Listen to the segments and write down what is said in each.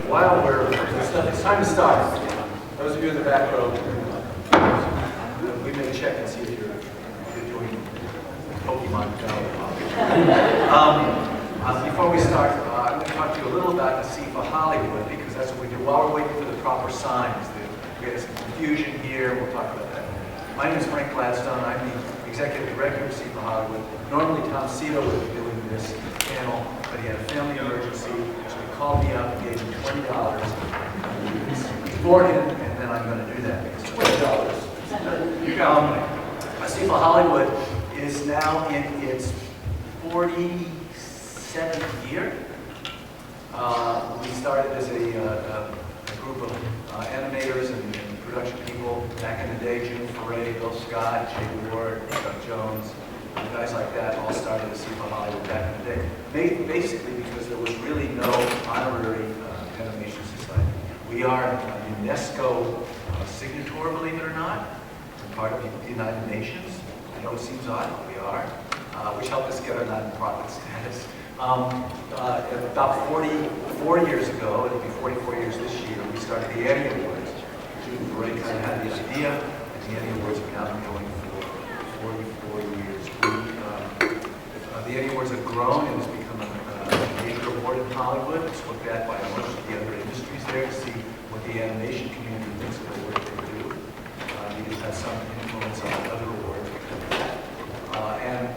It's time to start. Those of you in the back row, we may check and see if you're doing Pokemon Go. Before we start, I'm going to talk to you a little about ASIFA-Hollywood, because that's what we do while we're waiting for the proper signs. We had some confusion here, we'll talk about that. My name is Frank Gladstone. I'm the executive director of ASIFA-Hollywood. Normally Tom Cito would be doing this panel, but he had a family emergency, so he called me up and gave me $20 beforehand, and then I'm going to do that because $20. ASIFA-Hollywood is now in its 47th year. We started as a group of animators and production people back in the day. June Foray, Bill Scott, Jay Ward, Chuck Jones, guys like that all started ASIFA-Hollywood back in the day. Basically because there was really no honorary animation society. We are a UNESCO signature, believe it or not. We're part of the United Nations. I know it seems odd, but we are, which helped us get our non-profit status. About 44 years ago, it'll be 44 years this year, we started the Annie Awards. June Foray kind of had the idea, and the Annie Awards have now been going for 44 years. The Annie Awards have grown and it's become a major award in Hollywood. It's looked at by most of the other industries there to see what the animation community thinks of the work they do. It has some influence on other awards because of that. And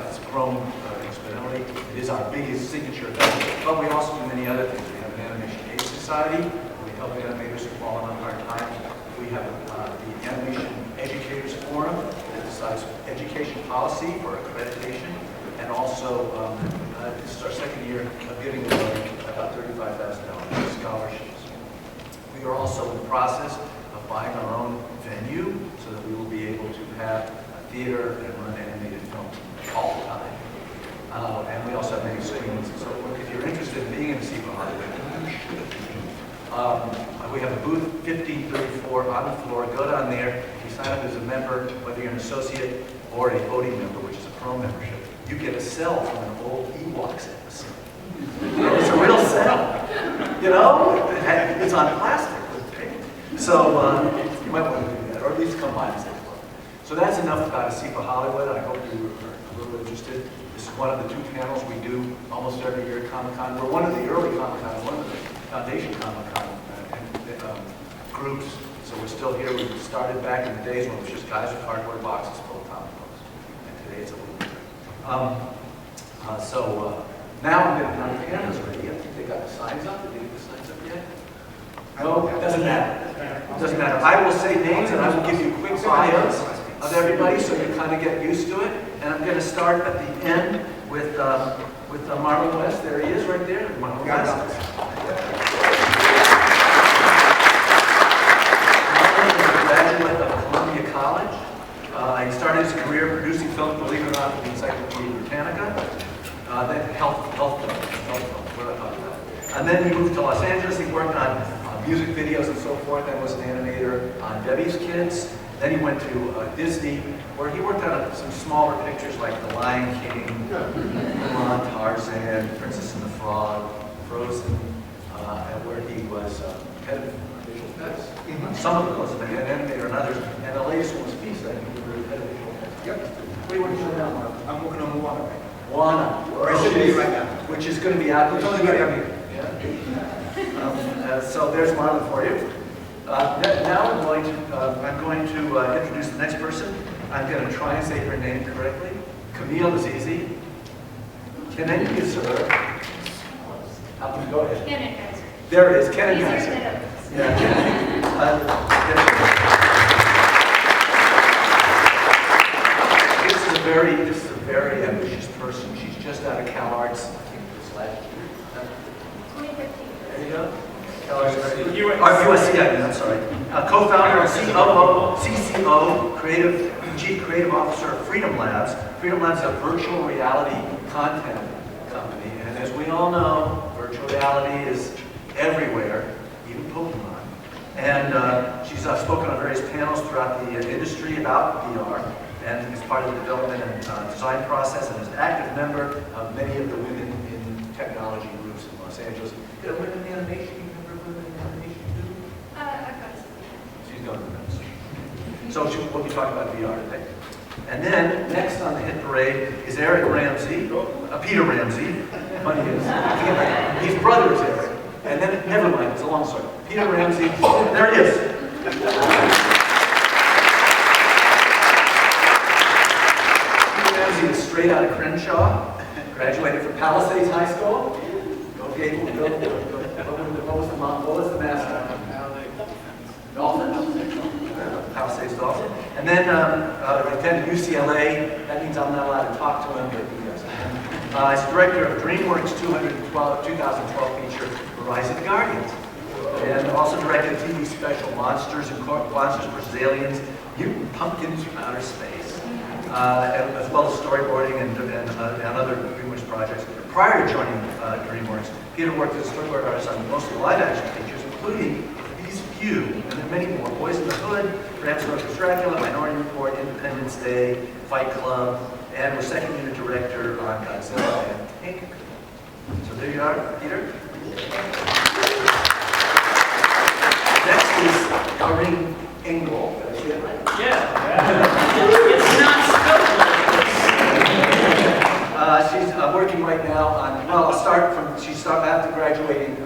it's grown exponentially. It is our biggest signature event, but we also do many other things. We have an Animation Aid Society. We help animators who fall on hard times. We have the Animation Educators Forum that decides education policy for accreditation, and also this is our second year of giving away about $35,000 in scholarships. We are also in the process of buying our own venue so that we will be able to have a theater and run animated films all the time. And we also have many screenings and so forth. If you're interested in being in ASIFA-Hollywood, you should be. We have a booth 1534 on the floor. Go down there. If you sign up as a member, whether you're an associate or a voting member, which is a pro membership, you get a cell from an old Ewoks episode. It's a real cell. You know? It's on plastic with paint. So you might want to do that, or at least come by and say hello. So that's enough about ASIFA-Hollywood. I hope you are a little interested. This is one of the two panels we do almost every year at Comic-Con. We're one of the early Comic-Con, one of the Foundation Comic-Con groups. So we're still here. We started back in the days when it was just guys with cardboard boxes full of comic books. And today it's a little different. Now I'm going to run the cameras ready. I think they got the signs up. Did they get the signs up yet? No, it doesn't matter. It doesn't matter. I will say names and I will give you quick bios of everybody so you kind of get used to it. And I'm going to start at the end with Marlon West. There he is right there. Marlon West. Marlon is a graduate of Columbia College. He started his career producing film, believe it or not, for the Encyclopedia Britannica. Then health film, what I talked about. And then he moved to Los Angeles. He worked on music videos and so forth. Then was an animator on Debbie's Kids. Then he went to Disney, where he worked on some smaller pictures like The Lion King, Mulan, Tarzan, Princess and the Frog, Frozen, and where he was head of visual effects. Some of those, and an animator and others. And the latest one was Peace, I think he was head of visual effects. Yep. What are you working on now, Mark? I'm working on Moana right now. Moana, which is going to be out. It's only going to be here. Yeah. So there's Marlon for you. Now I'm going to introduce the next person. I'm going to try and say her name correctly. Camille is easy. Kanengiser. Go ahead. Kanengiser. There it is. Kanengiser. Yeah. This is a very ambitious person. She's just out of Cal Arts. I think this last year. 2015. There you go. USC, I'm sorry. Co-founder and CCO, Chief Creative Officer of Freedom Labs. Freedom Labs is a virtual reality content company. And as we all know, virtual reality is everywhere, even Pokemon. And she's spoken on various panels throughout the industry about VR. And is part of the development and design process, and is an active member of many of the women in technology groups groups in Los Angeles. Did women in animation? You remember women in animation too? I've got some. She's going to know. So we'll be talking about VR today. And then next on the hit parade is Eric Ramsey, Peter Ramsey. Funny is, his brother is Eric. And then, never mind, it's a long story. Peter Ramsey, there he is. Peter Ramsey is straight out of Crenshaw, graduated from Palisades High School. Go Gable, what was the mascot? Dolphins? Palisades Dolphins. And then attended UCLA. That means I'm not allowed to talk to him, but he does. He's director of DreamWorks' 2012 feature, Rise of the Guardians. And also directed TV special Monsters vs. Aliens, Mutant Pumpkins from Outer Space, as well as storyboarding and other DreamWorks projects. Prior to joining DreamWorks, Peter worked as a storyboard artist on mostly live-action features, including these few, and there are many more: Boys in the Hood, Bram Stoker's Dracula, Minority Report, Independence Day, Fight Club, and was second unit director on Godzilla and King. So there you are, Peter. Next is Careen Ingel. Did I say it right? Yeah. It's not spelled. She's working right now on, well, I'll start from, after graduating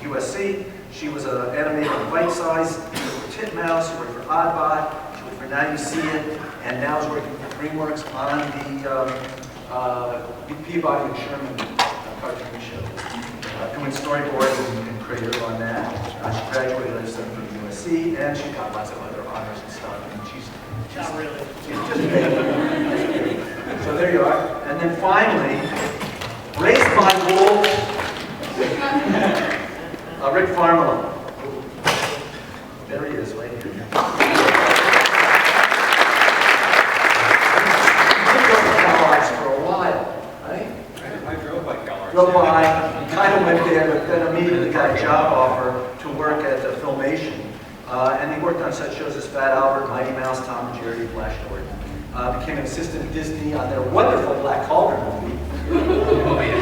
USC, she was an animator on Bite Size, she worked for Titmouse, she worked for Oddbot, she worked for Now You See It, and now is working for DreamWorks on the Peabody and Sherman cartoon show. Doing storyboards and creative on that. She graduated from USC, and she got lots of other honors and stuff. And she's Not really. just great. So there you are. And then finally, raised by wolves, Rick Farmiloe. There he is, right here. For a while, right? I drove by CalArts. Drove by, kind of went there, but then immediately got a job offer to work at Filmation. And he worked on such shows as Fat Albert, Mighty Mouse, Tom and Jerry, Flash Gordon. Became an assistant at Disney on their wonderful Black Cauldron movie. Oh, yeah.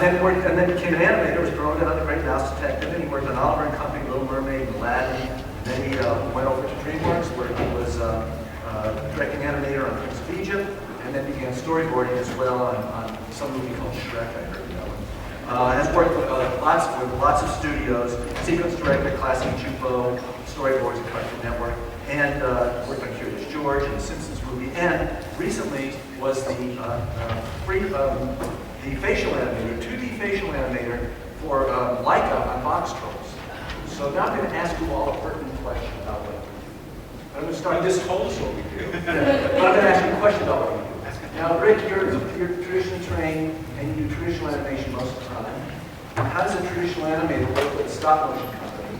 And then became an animator, was promoted on The Great Mouse Detective, and he worked on Oliver and Company, Little Mermaid, and Aladdin. Then he went over to DreamWorks, where he was directing animator on Prince of Egypt, and then began storyboarding as well on some movie called Shrek, I heard that one. Has worked with lots of studios, sequence director, Classic Chupo, storyboards at Cartoon Network, and worked on Curious George and the Simpsons movie, and recently was the facial animator, 2D facial animator for Leica on Box Trolls. So now I'm going to ask you all a pertinent question about what you do. I'm going to start this. Just told us what we do. I'm going to ask you a question about what you do. Now, Rick, you're traditionally trained and you do traditional animation most of the time. How does a traditional animator work with a stop motion company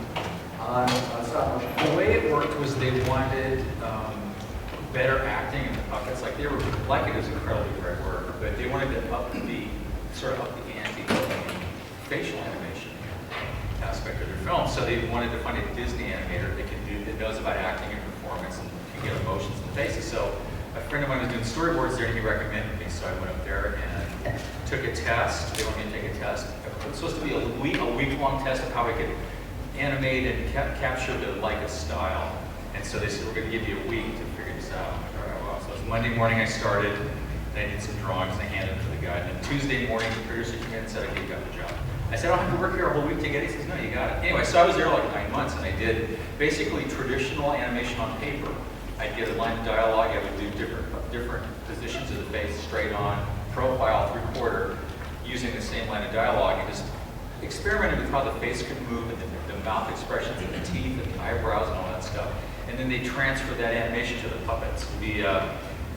on stop motion? The way it worked was they wanted better acting in the puppets. Like they were, like it is incredibly great work, but they wanted to up the ante of the facial animation aspect of their film. So they wanted to find a Disney animator that knows about acting and performance and can get emotions in the faces. So a friend of mine was doing storyboards there, and he recommended me. So I went up there and took a test. They wanted me to take a test. It was supposed to be a week-long test of how I could animate and capture the Leica style. And so they said, we're going to give you a week to figure this out. I'm like, all right, well. So it was Monday morning I started, and I did some drawings, and I handed them to the guy. And then Tuesday morning, the producer came in and said, okay, you got the job. I said, I don't have to work here a whole week to get it. He says, no, you got it. Anyway, so I was there like 9 months, and I did basically traditional animation on paper. I'd get a line of dialogue, I would do different positions of the face, straight on, profile, three-quarter, using the same line of dialogue, and just experimented with how the face could move, and the mouth expressions, and the teeth, and the eyebrows, and all that stuff. And then they transferred that animation to the puppets via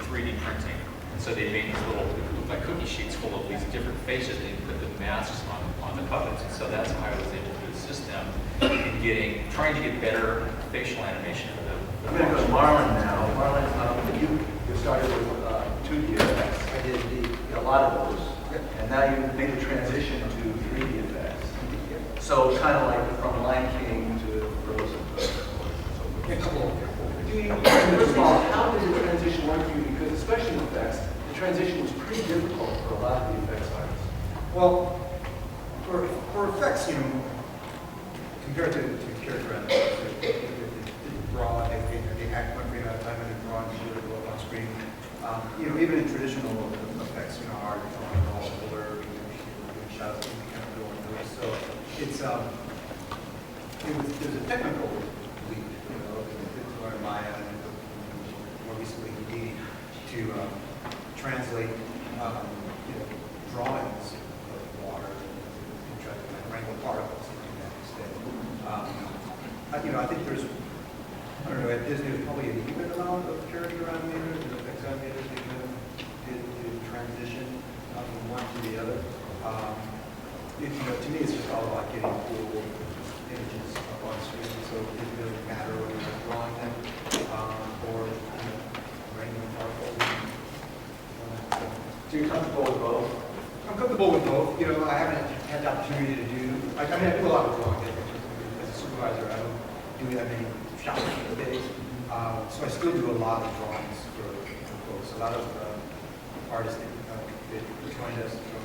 3D printing. And so they made these little, like cookie sheets full of these different faces, and they put the masks on the puppets. And so that's how I was able to assist them in trying to get better facial animation for the I'm going to go to Marlon now. Marlon, you started with 2D effects. I did a lot of those. And now you made the transition to 3D effects. So kind of like from Lion King to Frozen. First of all, how did the transition work for you? Because especially in effects, the transition was pretty difficult for a lot of the effects artists. Well, for effects, compared to character animation, they draw, they act one frame at a time and they draw and shoot it go up on screen. Even in traditional effects, art, drawing, all blur, doing shots, you kind of go into it. So it's there's a technical leap, to learn Maya and more recently Houdini to translate, drawings of water and try to wrangle particles into that extent. I think there's, I don't know, at Disney there's probably an even amount of character animators and effects animators that kind of did transition from one to the other. To me, it's just all about getting cool images up on screen, so it doesn't really matter whether you're drawing them or wrangling particles. So you're comfortable with both? I'm comfortable with both. I haven't had the opportunity to do. I do a lot of drawing as a supervisor. I don't do that many shots a day, so I still do a lot of drawings for folks. A lot of artists that joined us from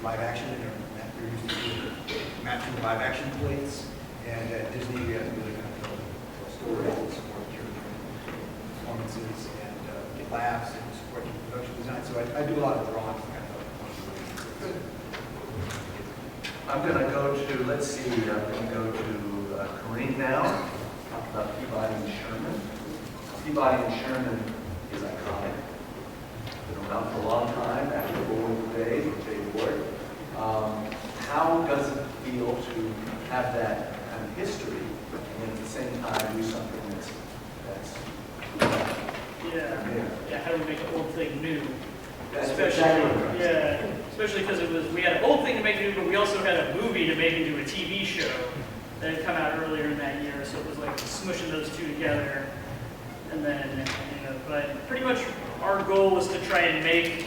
live action, and they're used to matching live action plates. And at Disney, we have to really kind of tell stories and support character performances and get laughs and support production design. So I do a lot of drawings. Good. I'm going to go to, let's see, I'm going to go to Careen now, talk about Peabody and Sherman. Peabody and Sherman is iconic. Been around for a long time, after the World days with Jay Ward. How does it feel to have that kind of history and at the same time do something that's Yeah, how do we make an old thing new? That's Especially, exactly right. yeah, especially because we had an old thing to make new, but we also had a movie to make into a TV show that had come out earlier in that year, so it was like smushing those two together. And then, but pretty much our goal was to try and make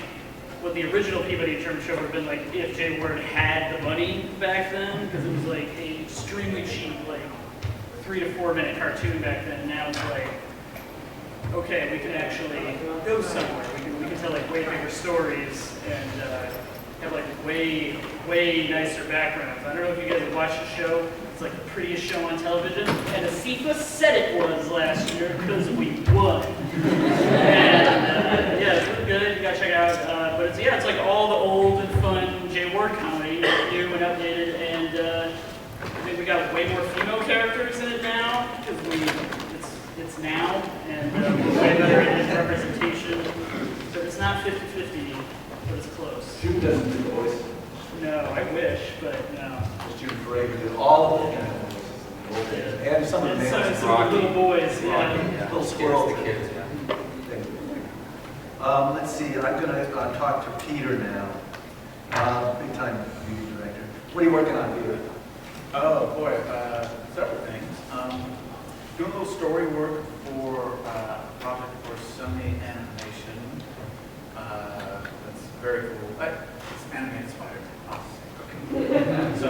what the original Peabody and Sherman show would have been like if Jay Ward had the money back then, because it was like a extremely cheap, like 3 to 4 minute cartoon back then. Now it's like, okay, we can actually go somewhere. We can tell like way bigger stories and have like way nicer backgrounds. I don't know if you guys have watched the show. It's like the prettiest show on television. And ASIFA said it was last year because we won. And yeah, it's really good. You gotta check it out. But it's like all the old and fun Jay Ward comedy, new and updated. And I think we got way more female characters in it now because it's now, and we're way better in representation. So it's not 50-50, but it's close. June doesn't do the voices. No, I wish, but no. Just June Forager did all of the kind of voices in the old days. And some of the And names. some of the little boys, Rocky, yeah. Little squirrels. The kids, yeah. Let's see, I'm going to talk to Peter now. Big time movie director. What are you working on, Peter? Oh boy, several things. Doing a little story work for a project for Sony Animation. That's very cool. It's anime inspired, obviously. So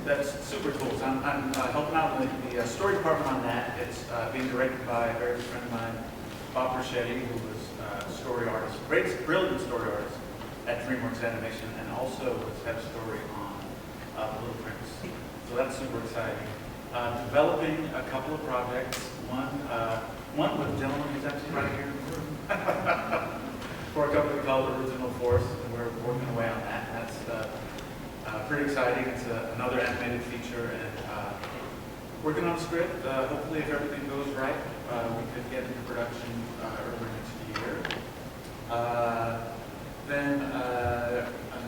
that's super cool. So I'm helping out with the story department on that. It's being directed by a very good friend of mine, Bob Perchetti, who was a story artist, brilliant story artist at DreamWorks Animation, and also was head of story on The Little Prince. So that's super exciting. Developing a couple of projects. One with a gentleman who's actually right here in the room for a company called Original Force, and we're working away on that. And that's pretty exciting. It's another animated feature, and working on a script. Hopefully, if everything goes right, we could get into production early next year. Then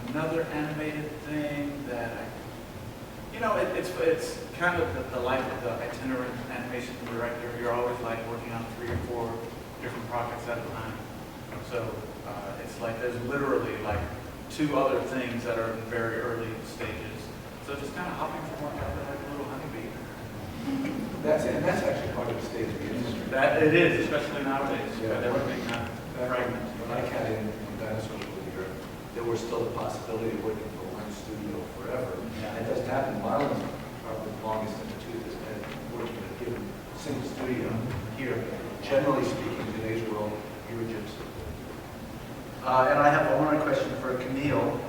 another animated thing that it's kind of the life of the itinerant animation director. You're always like working on 3 or 4 different projects at a time. So it's like there's literally like 2 other things that are in very early stages. So just kind of hopping from one to the other like a little honeybee. That's actually part of the state of the industry. That it is, especially nowadays. Yeah. With everything kind of fragmented. When I came in Dinosaur here, there was still the possibility of working for one studio forever. Yeah. It doesn't happen. Marlon's probably the longest in the tooth has been working at a given single studio here. Generally speaking, in today's world, you're a gypsy. And I have one more question for Camille.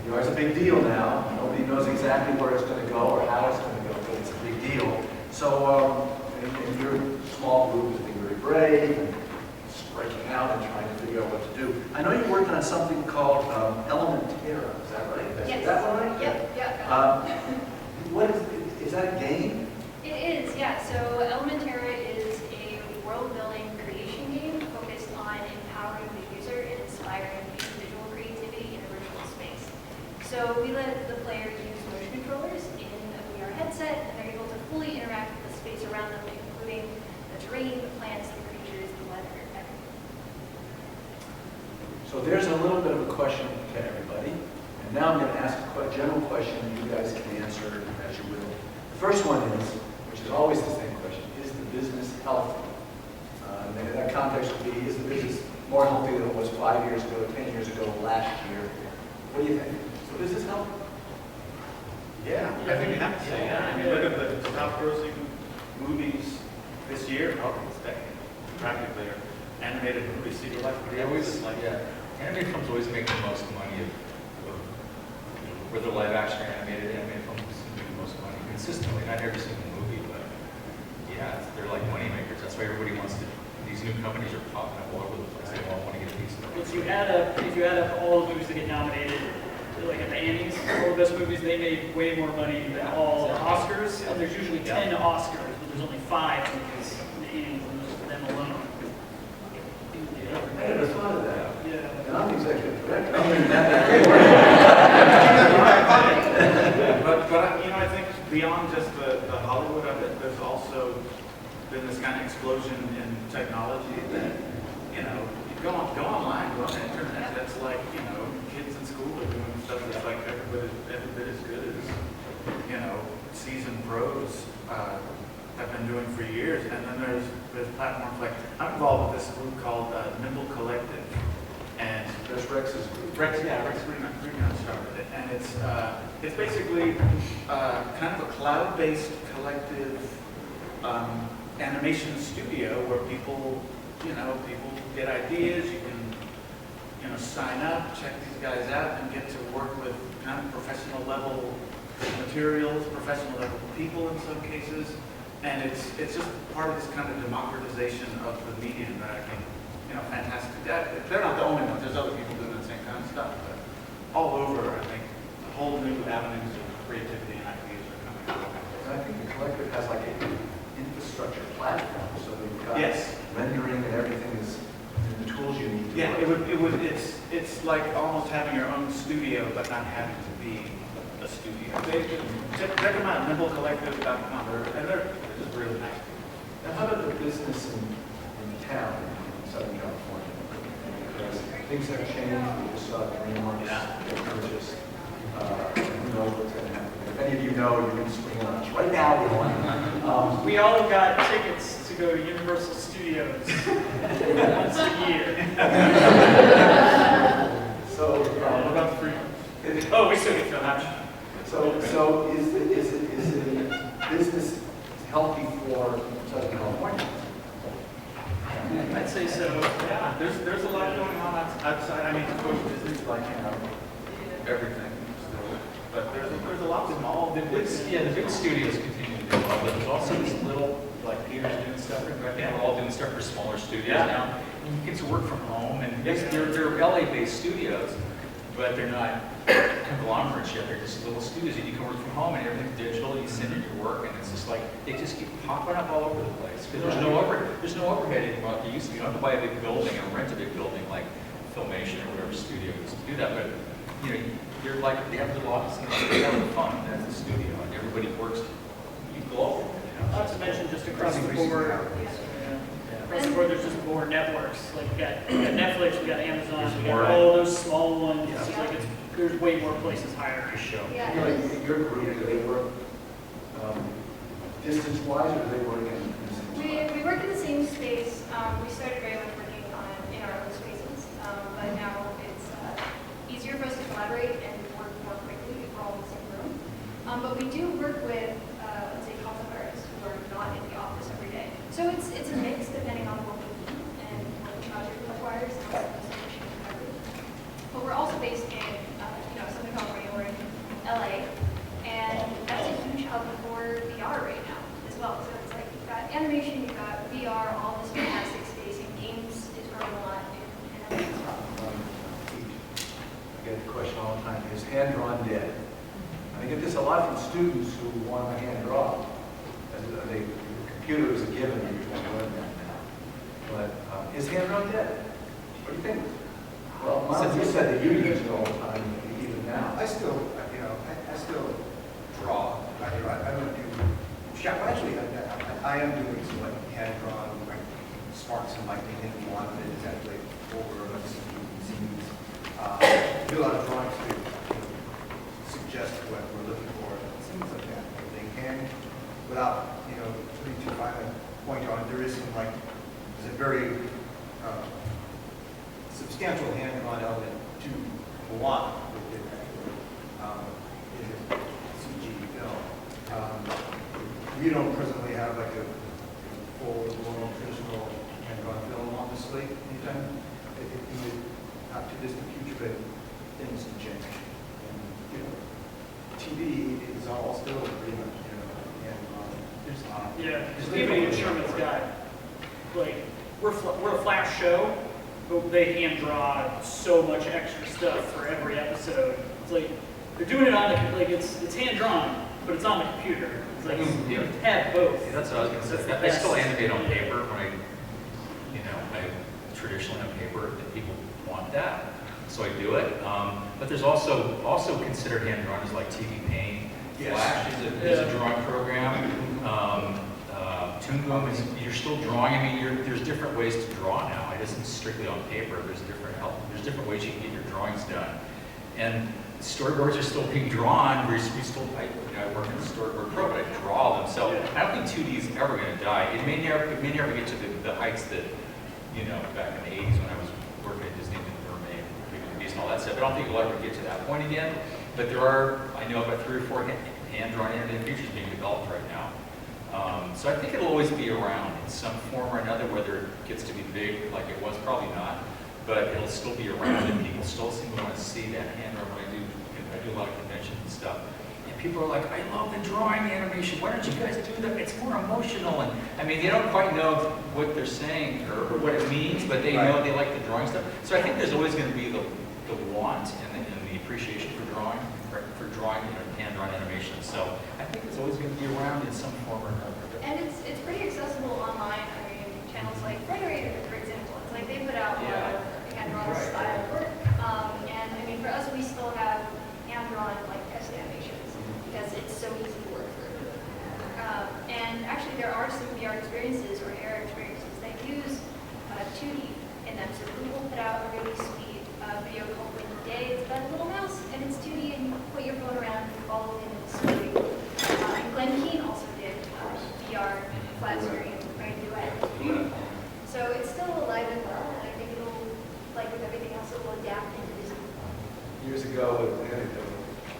You know, it's a big deal now. Nobody knows exactly where it's going to go or how it's going to go, but it's a big deal. So, in your small group, you've been very brave and breaking out and trying to figure out what to do. I know you're working on something called Elementera. Is that right? Yes. Is that one right? Yep. What is that a game? It is, yeah. So Elementera is a world-building creation game focused on empowering the user and inspiring individual creativity in a virtual space. So we let the player use motion controllers in a VR headset, and they're able to fully interact with the space around them, including the terrain, the plants, the creatures, the weather, everything. So there's a little bit of a question to everybody. And now I'm going to ask a general question, and you guys can answer as you will. The first one is, which is always the same question, is the business healthy? And in that context would be, is the business more healthy than it was 5 years ago, 10 years ago, last year? What do you think? Is the business healthy? Yeah, I think you have to say, yeah. I mean, look at the top grossing movies this year, probably this decade, practically, are animated movies. See, like, They always, animated films always make the most money whether live action or animated films make the most money consistently. Not every single movie, but yeah, they're like money makers. That's why everybody wants to. These new companies are popping up all over the place. They all want to get a piece of it. If you add up all the movies that get nominated, like at the Annies, all the best movies, they made way more money than all the Oscars. And there's usually 10 Oscars, but there's only 5 movies in the Annies, and those are them alone. I never thought of that. Yeah. And I'm the executive director. But you know, I think beyond just the Hollywood of it, there's also been this kind of explosion in technology that, you know, you go online, go on the internet, that's like, you know, kids in school are doing stuff that's like every bit as good as, you know, seasoned pros have been doing for years. And then there's platforms like, I'm involved with this group called Nimble Collective. And There's Rex's group. Rex Freeman started it, and it's basically kind of a cloud-based collective animation studio where people get ideas. You can, sign up, check these guys out, and get to work with kind of professional level materials, professional level people in some cases, and it's just part of this kind of democratization of the medium that I think. Fantastic. They're not the only ones. There's other people doing the same kind of stuff. But all over, I think, whole new avenues of creativity and ideas are coming out. And I think the collective has like an infrastructure platform, so they've got Yes. rendering and everything is the tools you need to Yeah, work. it's like almost having your own studio, but not having to be a studio. Check them out, nimblecollective.com, and they're just really nice. Now, how about the business in town in Southern California? Because things have changed. We just saw Careen get purchased. Who knows what's going to happen? If any of you know, you can swing on us. Right now, we want. We all got tickets to go to Universal Studios once a year. So, What about the free? Oh, we still get film option. So is the business healthy for Southern California? I'd say so. Yeah, there's a lot going on outside. I mean, of course, Disney's like, everything. But there's a lot of small. The big studios continue to do well, but there's also these little, like, theaters doing stuff. They're all doing stuff for smaller studios now. And you get to work from home, and they're LA-based studios, but they're not conglomerates yet. They're just little studios, and you can work from home, and everything's digital. You send in your work, and it's just like they just keep popping up all over the place. Because there's no overhead anymore like there used to be. You don't have to buy a big building or rent a big building like Filmation or whatever studio used to do that. But they're like they have little office and they're having fun. That's a studio, and everybody works global. Not to mention just across the board. Across the board, there's just more networks. Like we got Netflix, we got Amazon, we got all those small ones. Yeah. It's like there's way more places hiring a show. Yeah. In your group, do they work distance-wise, or do they work in? We work in the same space. We started very much working in our own spaces, but now it's easier for us to collaborate and work more quickly if we're all in the same room. But we do work with, let's say, concept artists who are not in the office every day. So it's a mix depending on what we need and what the project requires and also the solution coverage. But we're also based in Southern California. hand-drawn dead. And I get this a lot from students who want to hand draw. The computer is a given, and you're going to learn that now. But is hand-drawn dead? What do you think? Well, Marlon, you said that you use it all the time, even now. I still, I still draw. I don't do shop. Actually, I am doing some like hand-drawn, like sparks and lightning, and a lot of it is actually over like scenes. Do a lot of drawings to suggest what we're looking for, things like that. They can, without putting too fine a point on it, there is some like, there's a very substantial hand-drawn element to Moana with it, in a CG film. We don't presently have like a full-blown traditional hand-drawn film, obviously, anytime in the not too distant future, but things can change. And, TV is all still pretty much, hand-drawn. There's not. Yeah, Stephen and Sherman's got, like, we're a flash show, but they hand draw so much extra stuff for every episode. It's like, they're doing it on the, like, it's hand drawn, but it's on the computer. It's like, you have both. Yeah, that's what I was going to say. I still animate on paper when I traditionally on paper that people want that, so I do it. But there's also considered hand drawn as like TV Paint. Yes. Flash is a drawing program. Toon Boom is, you're still drawing. I mean, there's different ways to draw now. It isn't strictly on paper. There's different ways you can get your drawings done. And storyboards are still being drawn. I work in Storyboard Pro, but I draw them. So I don't think 2D is ever going to die. It may never get to the heights that, back in the 80s when I was working at Disney and Mermaid, movies and all that stuff. I don't think it'll ever get to that point again. But I know about 3 or 4 hand-drawn animated features being developed right now. So I think it'll always be around in some form or another, whether it gets to be big like it was, probably not, but it'll still be around and people still seem to want to see that hand-drawn when I do a lot of conventions and stuff. And people are like, I love the drawing animation, why don't you guys do that? It's more emotional. And I mean, they don't quite know what they're saying or what it means, but they know they like the drawing stuff. So I think there's always going to be the want and the appreciation for drawing, hand-drawn animation. So I think it's always going to be around in some form or another. And it's pretty accessible online. I mean, channels like Moderator, for example, it's like they put out a lot of hand-drawn style work. And I mean, for us, we still have hand-drawn like test animations because it's so easy to work through. And actually, there are some VR experiences or AR experiences that use 2D in them. So Google put out a really sweet video called Win the Day. It's about a little mouse, and it's 2D, and you put your phone around and follow it in the screen. And Glenn Keane also did VR flat screen, right, duet. So it's still alive and well, and I think it'll, like with everything else, it will adapt into Disney. Years ago,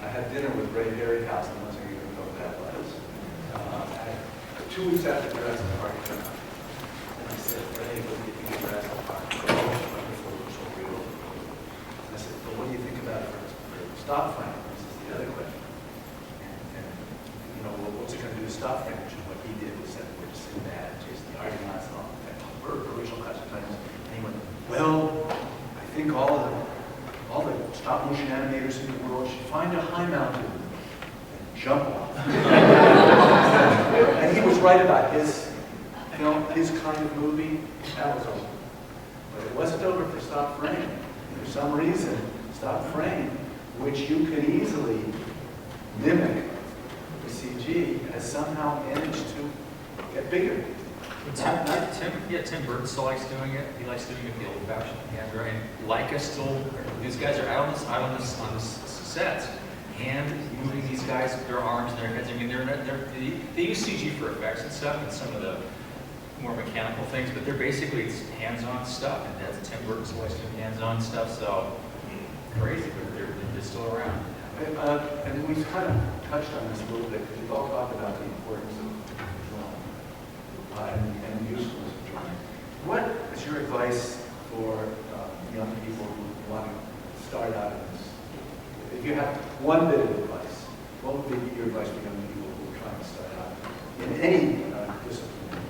I had dinner with Ray Harryhausen. I wasn't even know who that was. 2 weeks after Jurassic Park came out, and I said, Ray, what do you think of Jurassic Park? Wonderful, so real. I said, but what do you think about it for stop frame? This is the other question. And well, what's it going to do to stop frame? Which is what he did, was that we're just in that, just the Argonauts and all that, original classic titles. And he went, well, I think all the stop motion animators in the world should find a high mountain and jump off. And he was right about his film, his kind of movie. That was over. But it wasn't over for stop frame. For some reason, stop frame, which you could easily mimic with CG, has somehow managed to get bigger. Tim Burton still likes doing it. He likes doing it the old-fashioned hand drawing. Leica still, these guys are out on the sets, hand moving these guys, their arms and their heads. I mean, they use CG for effects and stuff, and some of the more mechanical things, but they're basically it's hands-on stuff. And that's Tim Burton still likes doing hands-on stuff. So crazy, but they're still around. And we've kind of touched on this a little bit because we've all talked about the importance of drawing and the usefulness of drawing. What is your advice for young people who want to start out in this? If you have one bit of advice, what would be your advice for young people who are trying to start out in any discipline?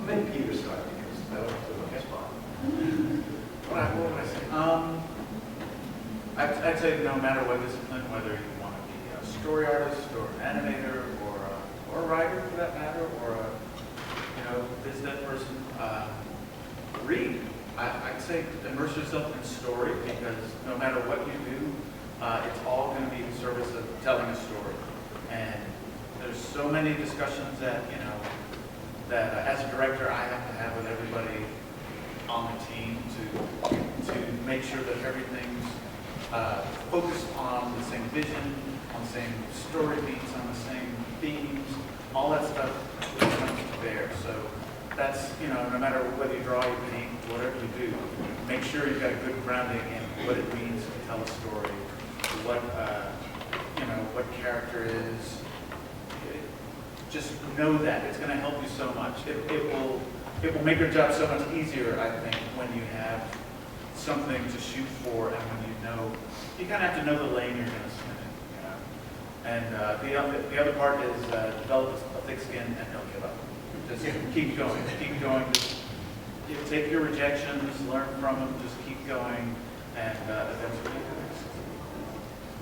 Maybe Peter start because I don't have to put on the spot. What would I say? no matter what discipline, whether you want to be a story artist or an animator or a writer for that matter, or a biz dev person, read. I'd say immerse yourself in story, because no matter what you do, it's all going to be in service of telling a story. And there's so many discussions that that as a director I have to have with everybody on the team to make sure that everything's focused on the same vision, on the same story beats, on the same themes, all that stuff comes to bear. So that's, no matter whether you draw, you paint, whatever you do, make sure you've got a good grounding in what it means to tell a story, what character is. Just know that it's going to help you so much. It will make your job so much easier, I think, when you have something to shoot for, and when you kind of have to know the lane you're going to swim in. And the other part is develop a thick skin and don't give up. Just keep going, keep going. Just take your rejections, learn from them, just keep going, and eventually you do it.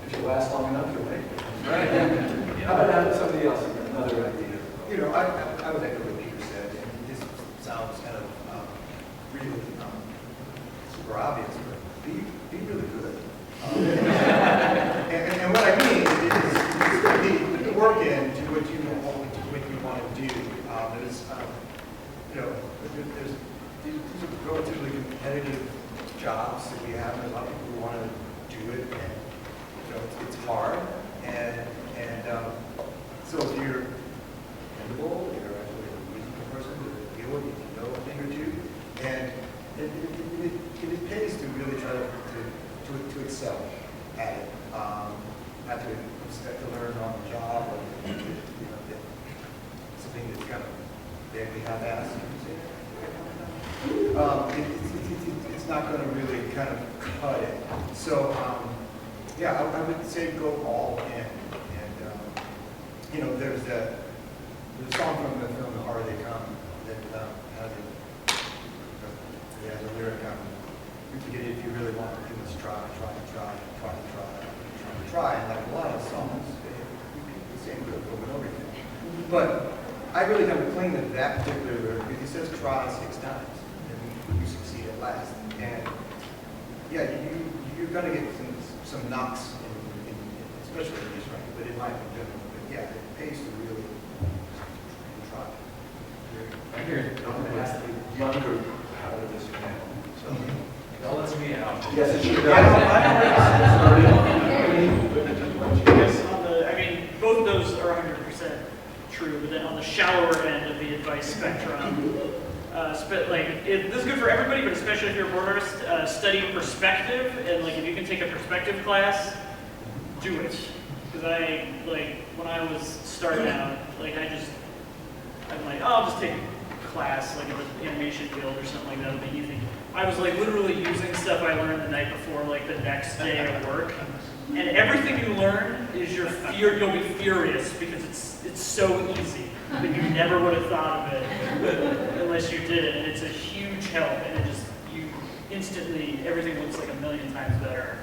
If you last long enough, you'll make it. Right. How about somebody else, another idea? I would echo what Peter said, and this sounds kind of really super obvious, but be really good. And what I mean is put the work in to what you want to do. There's these are relatively competitive jobs that we have, and a lot of people who want to do it, and it's hard. And so if you're dependable, you're actually a reasonable person to deal with, you know a thing or two, and it pays to really try to excel at it. Not to expect to learn on the job, or something that's kind of vaguely half-assed. It's not going to really kind of cut it. So I would say go all in. And there's a song from the film The Harder They Come that has a lyric on, you forget it if you really want to do this, try. And like a lot of songs, they repeat the same lyric over and over again. But I really kind of cling to that particular lyric because it says try 6 times and you succeed at last. And you're going to get some knocks, especially in this rank, but it might be general. But it pays to really try. I hear it. I'm going to ask the younger part of this panel. So, That lets me out. yes, it should. Both of those are 100% true, but then on the shallower end of the advice spectrum, this is good for everybody, but especially if you're a board artist, study perspective, and if you can take a perspective class, do it. Because when I was starting out, I'll just take a class, at the animation guild or something like that, it'll be easy. I was literally using stuff I learned the night before, the next day of work. And everything you learn is you'll be furious because it's so easy that you never would have thought of it unless you did it. And it's a huge help, and instantly, everything looks like a million times better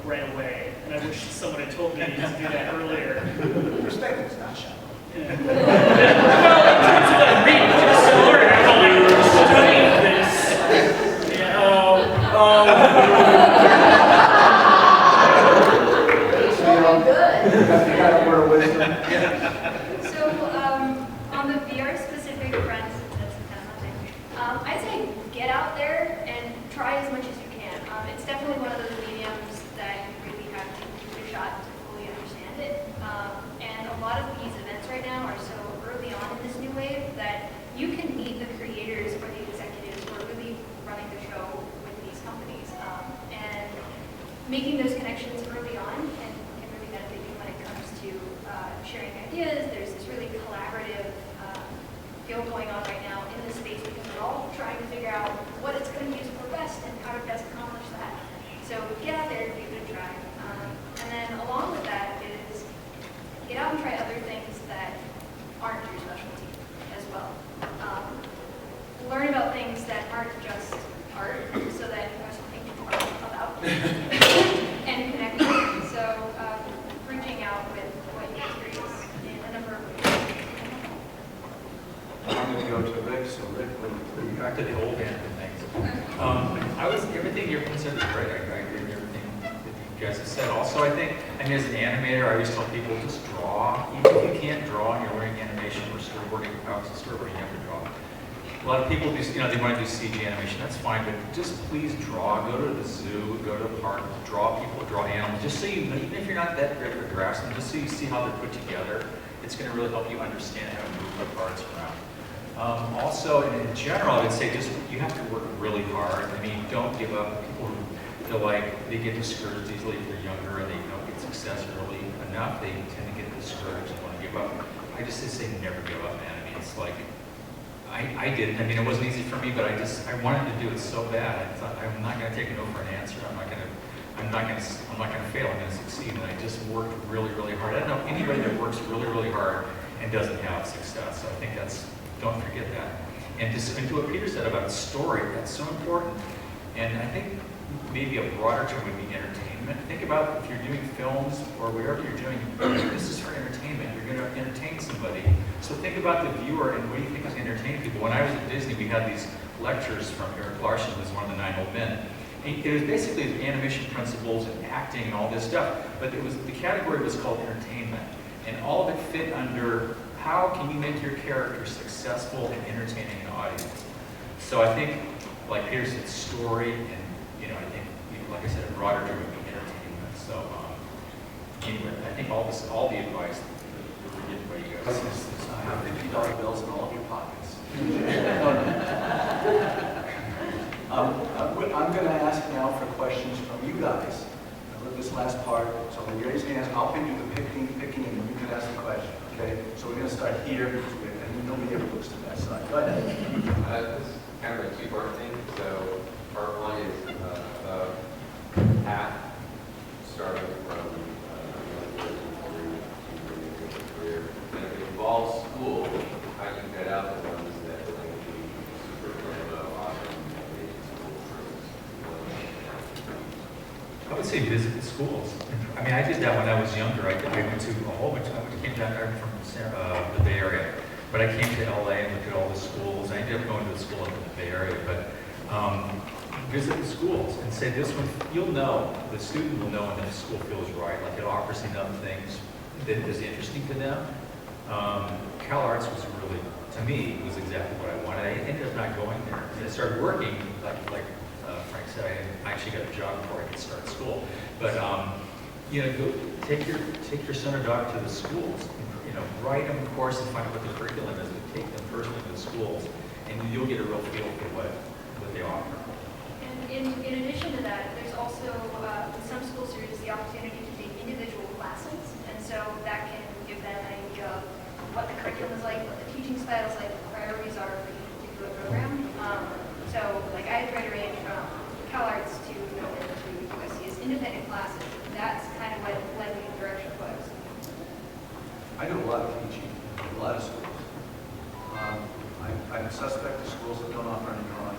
right away. And I wish someone had told me to do that earlier. Perspective is not shallow. Yeah. Well, in terms of reading the story, I'm studying this. So on the VR specific front, that's kind of nothing. I'd say get out there and try as much as you can. It's definitely one of those mediums that you really have to give it a shot to fully understand it. And a lot of these events right now are so early on in this new wave that you can meet the creators or the executives who are really running the show with these companies. And making those connections early on can really benefit you when it comes to sharing ideas. There's this really collaborative feel going on right now in this space because we're all trying to figure out what it's going to use for best and how to best accomplish that. So get out there and give it a try. And then along with that is get out and try other things that aren't your specialty as well. Learn about things that aren't just art so that you have something to talk about and connect with. So Rick, Back to the old anime things. Everything you're considering is great. I agree with everything that you guys have said. Also, I think, as an animator, I always tell people just draw. Even if you can't draw and you're learning animation or storyboarding, storyboarding, you have to draw. A lot of people just, they want to do CG animation. That's fine, but just please draw. Go to the zoo, go to the park, draw people, draw animals. Just so you know, even if you're not that great at grasping, just so you see how they're put together. It's going to really help you understand how to move the parts around. Also, in general, I would say just you have to work really hard. Don't give up. People who feel like they get discouraged easily if they're younger and they don't get success early enough, they tend to get discouraged and want to give up. I just say never give up, man. It's like, I didn't. It wasn't easy for me, but I wanted to do it so bad. I thought, I'm not going to take a no for an answer. I'm not going to fail. I'm going to succeed. And I just worked really, really hard. I don't know anybody that works really, really hard and doesn't have success. So I think don't forget that. And to what Peter said about story, that's so important. And I think maybe a broader term would be entertainment. Think about if you're doing films or whatever you're doing, this is for entertainment. You're going to entertain somebody. So think about the viewer and what do you think is going to entertain people. When I was at Disney, we had these lectures from Eric Larson, who was one of the 9 old men. And it was basically animation principles and acting and all this stuff. But the category was called entertainment. And all of it fit under how can you make your character successful in entertaining an audience. So I think, like Peter said, story and, I think, like I said, a broader term would be entertainment. So anyway, I think all the advice that we're getting by you guys is I have $50 bills in all of your pockets. I'm going to ask now for questions from you guys. I love this last part. So when you raise your hands, I'll pick you the picking, and you can ask the question. Okay? So we're going to start here, and nobody ever looks to that side. Go ahead. This is kind of a two-part thing. So part one is path, starting from career. And if it involves school, how you cut out the ones that like be super awesome animation school. I would say visit the schools. I did that when I was younger. I went to a whole bunch. I came down there from the Bay Area, but I came to LA and looked at all the schools. I ended up going to the school up in the Bay Area, but visit the schools and say this one. You'll know, the student will know when the school feels right. Like it offers enough things that is interesting to them. Cal Arts was really, to me, was exactly what I wanted. I ended up not going there. I started working, like Frank said, I actually got a job before I could start school. But go take your son or daughter to the schools. Write them a course and find out what the curriculum is. And take them personally to the schools, and you'll get a real feel for what they offer. And in addition to that, there's also in some school series the opportunity to take individual classes, and so that can give them an idea of what the curriculum is like, what the teaching style is like, what the priorities are for each particular program. So, like I had tried to range from Cal Arts to USC as independent classes. That's kind of what led me in the direction of what I was doing. I do a lot of teaching, a lot of schools. I suspect the schools that don't offer any drawing.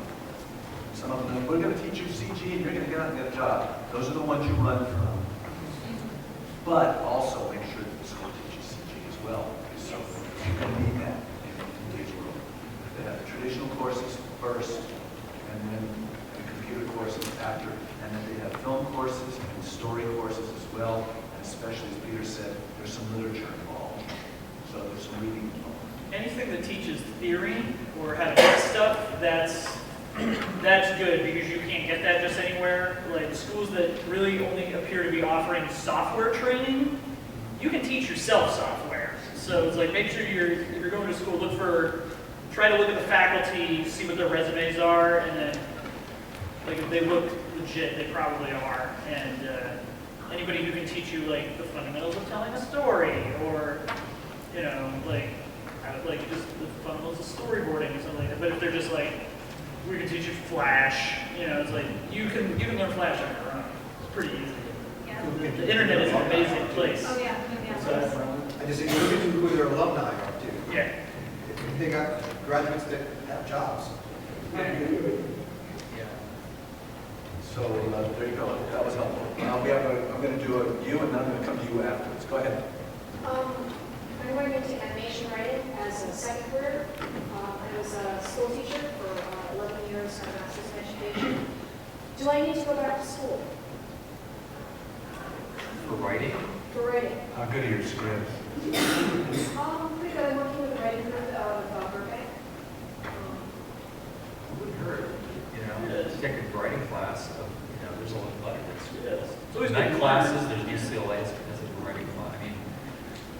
Some of them, we're going to teach you CG and you're going to get out and get a job. Those are the ones you run from. But also make sure that the school teaches CG as well. So you can need that in today's world. They have the traditional courses first, and then the computer courses after, and then they have film courses and story courses as well. And especially, as Peter said, there's some literature involved. So there's some reading involved. Anything that teaches theory or how to make stuff, that's good because you can't get that just anywhere. Like schools that really only appear to be offering software training, you can teach yourself software. So it's like make sure if you're going to school, try to look at the faculty, see what their resumes are, and then like if they look legit, they probably are. And anybody who can teach you like the fundamentals of telling a story, or just the fundamentals of storyboarding or something like that. But if they're just like, we can teach you Flash, it's like you can learn Flash on your own. It's pretty easy. Yeah. The internet is an amazing place. Oh yeah. I just say, you look into who their alumni are too. Yeah. If they got graduates that have jobs. So there you go. That was helpful. I'm going to do you, and then I'm going to come to you afterwards. Go ahead. I went into animation writing as a second career. I was a school teacher for 11 years, a master's in education. Do I need to go back to school For writing? for writing? How good are your scripts? Pretty good. I'm working with a writing group out of Burbank. It wouldn't hurt, you know, to take a writing class. There's a lot of good. Yes. It's always Night been classes, there's UCLA's because of the writing class. I mean,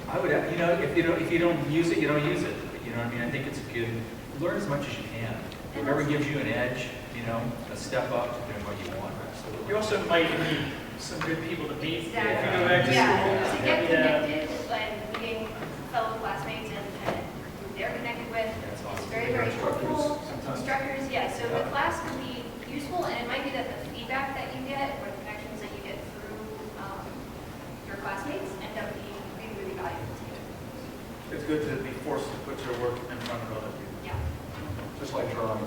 I would, if you don't use it, you don't use it. You know what I mean? I think it's good. Learn as much as you can. Whatever gives you an edge, a step up to doing what you want. Absolutely. You also might need some good people to meet if you Exactly. go back to Yeah, school. to get connected and meeting fellow classmates and who they're connected with. That's It's awesome. very, very helpful. Sometimes. Instructors, yeah, so the class can be useful, and it might be that the feedback that you get or the connections that you get through your classmates end up being really, really valuable to you. It's good to be forced to put your work in front of other people. Yeah. Just like drawing.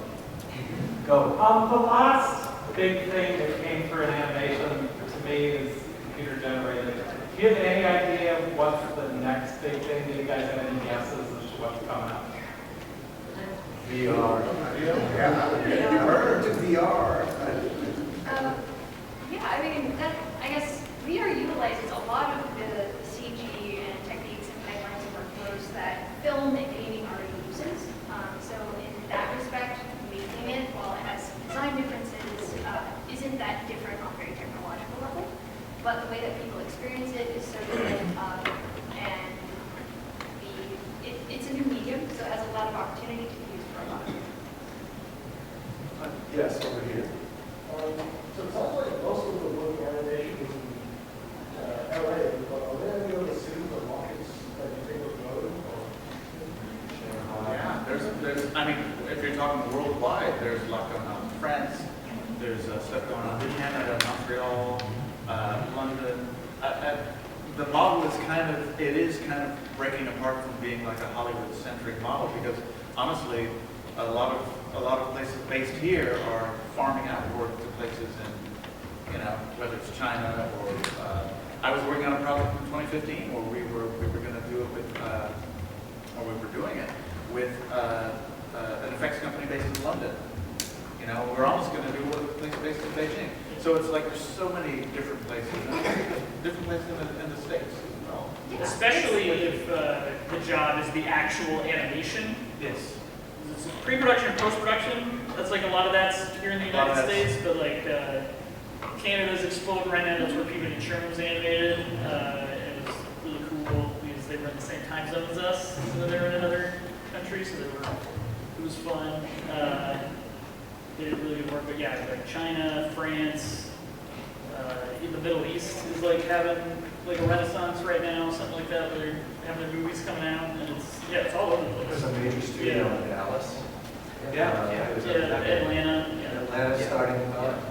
Go. The last big thing that came through in animation to me is computer generated. Do you have any idea what's the next big thing? Do you guys have any guesses as to what's coming up? VR. Yeah, I heard to VR. Yeah, I mean, I guess VR utilizes a lot of the CG and techniques and pipelines and workflows that film and gaming already uses. So in that respect, making it, while it has some design differences, isn't that different on a very technological level. But the way that people experience it is so different, and it's a new medium, so it has a lot of opportunity to be used for a lot of people. Yes, over here. So it sounds like most of the work animation is in LA, but are there any other cities or markets that you think would go to? Yeah, if you're talking worldwide, there's a lot going on in France, there's stuff going on in Canada, Montreal, London. The model is kind of breaking apart from being like a Hollywood-centric model, because honestly, a lot of places based here are farming out work to places in, whether it's China or, I was working on a project in 2015 where we were going to do it with, or we were doing it with an effects company based in London. We're almost going to do it with a place based in Beijing. So it's like there's so many different places, different places in the States as well. Especially if the job is the actual animation. Yes. It's pre-production and post-production. That's like a lot of that's here in the A lot of United that's- States, but like Canada's exploding right now. That's where Peabody and Sherman was animated. It was really cool because they were in the same time zone as us, so they were in another country, so it was fun. They did really good work, but yeah, like China, France, in the Middle East is like having like a renaissance right now, something like that, where they're having their movies coming out, and it's all over the place. There's a major studio in Dallas. There's Atlanta. Atlanta's starting,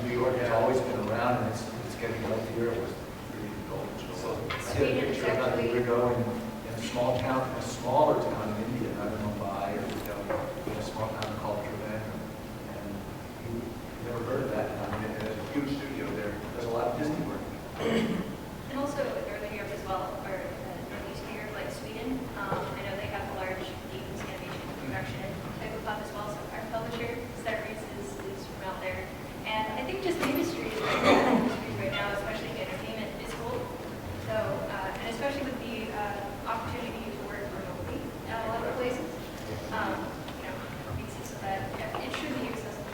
New York has always been around, and it's getting healthier. It was pretty golden. So I did a picture about a year ago in a small town, a smaller town in India, I don't know Mumbai, or in a small town called Careen. And you never heard of that town. It has a huge studio there. There's a lot of Disney work. And also in Northern Europe as well, or Northeastern Europe, like Sweden. I know they have a large games animation production type of hub as well. So our publisher, Starface, is from out there. And I think just the industry is right now, especially in entertainment, is cool. So, and especially with the opportunity to work remotely at a lot of places, makes it so that it should be accessible.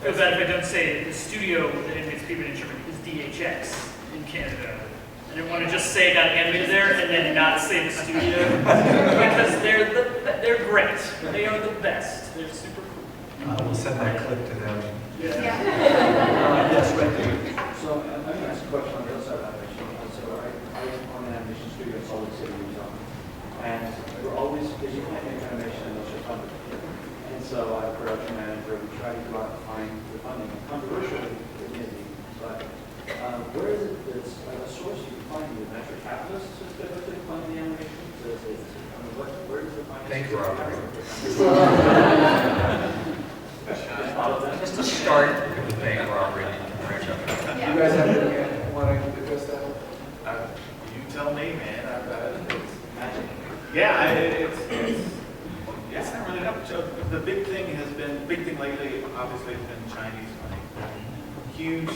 I feel bad if I don't say it. The studio that animates Peabody and Sherman is DHX in Canada. I didn't want to just say got animated there and then not say the studio because they're great. They are the best. They're super cool. We'll send that clip to them. Yeah. Yes, right there. So I'm going to ask a question on the other side of animation. So I own an animation studio in Salt Lake City, Utah. And we're always, because you can't make animation unless you're funded. And so I'm a production manager. We try to go out and find the funding. Controversially, it may be, but where is it that's a source you can find the venture capitalists who typically fund the animation? Where does the finance? Thank you, Robert. Just Just to start with the bank robbery and branch up. You guys have any, want to address that? You tell me, man. magic. Yeah, it's not really up. So the big thing lately, obviously, has been Chinese money. Huge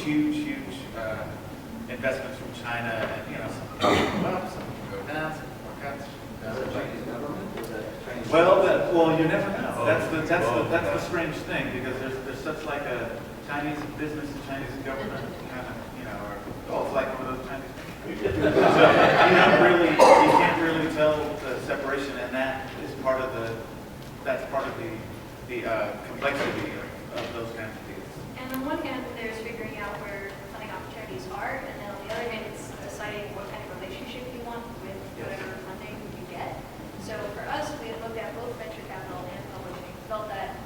investments from China, and some go up, some go down, some work out. Is that Chinese government? Is that Chinese? Well, you never know. That's the strange thing, because there's such like a Chinese business and Chinese government kind of, it's like one of those Chinese. So you can't really tell the separation, and that's part of the complexity of those kinds of deals. And on one hand, there's figuring out where funding opportunities are, and then on the other hand, it's deciding what kind of relationship you want with whatever funding you get. So for us, we had looked at both venture capital and publishing, felt that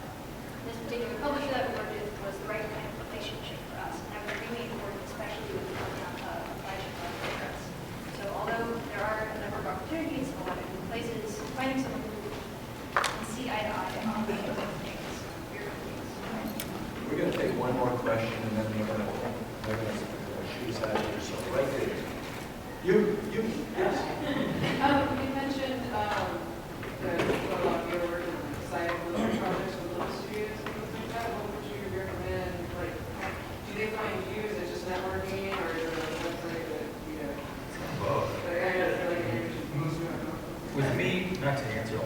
this particular publisher that we worked with was the right kind of relationship for us. And that was really important, especially with the flagship for us. So although there are a number of opportunities in a lot of different places, finding someone who can see eye to eye on the things, We're going to take one more question, and then we're going to shoot us out of here. So right there. You. Yes. You mentioned that a lot of your work is side projects with little studios and things like that. What would you recommend? Like, do they find you? Is it just networking, or is it a website that With me, not to answer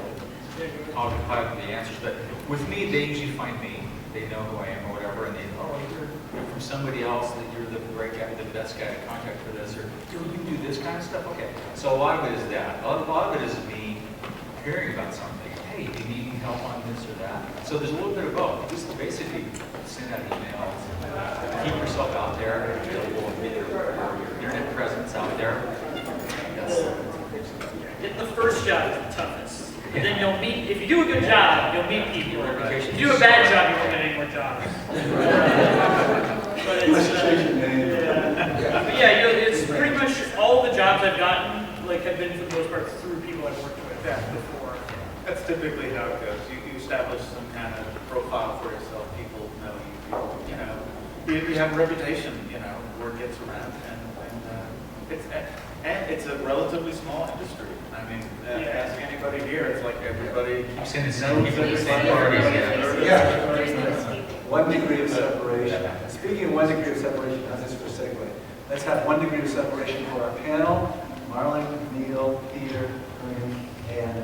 all the answers, but with me, they usually find me. They know who I am or whatever, and you're from somebody else, that you're the right guy, the best guy to contact for this, or you do this kind of stuff. Okay, so a lot of it is that. A lot of it is me hearing about something. Hey, do you need any help on this or that? So there's a little bit of both. Just basically send out emails, keep yourself out there, available, get your internet presence out there. Getting the first job is the toughest. And then you'll meet, if you do a good job, you'll meet people. If you do a bad job, you won't get any more jobs. But it's pretty much all the jobs I've gotten have been for the most part through people I've worked with before. That's typically how it goes. You establish some kind of profile for yourself. People know you. You have a reputation. Word gets around, and it's a relatively small industry. I mean, ask anybody here. It's like everybody knows everybody. Yeah. 1 degree of separation. Speaking of 1 degree of separation, how's this for a segue? Let's have 1 degree of separation for our panel. Marlon, Neil, Peter, and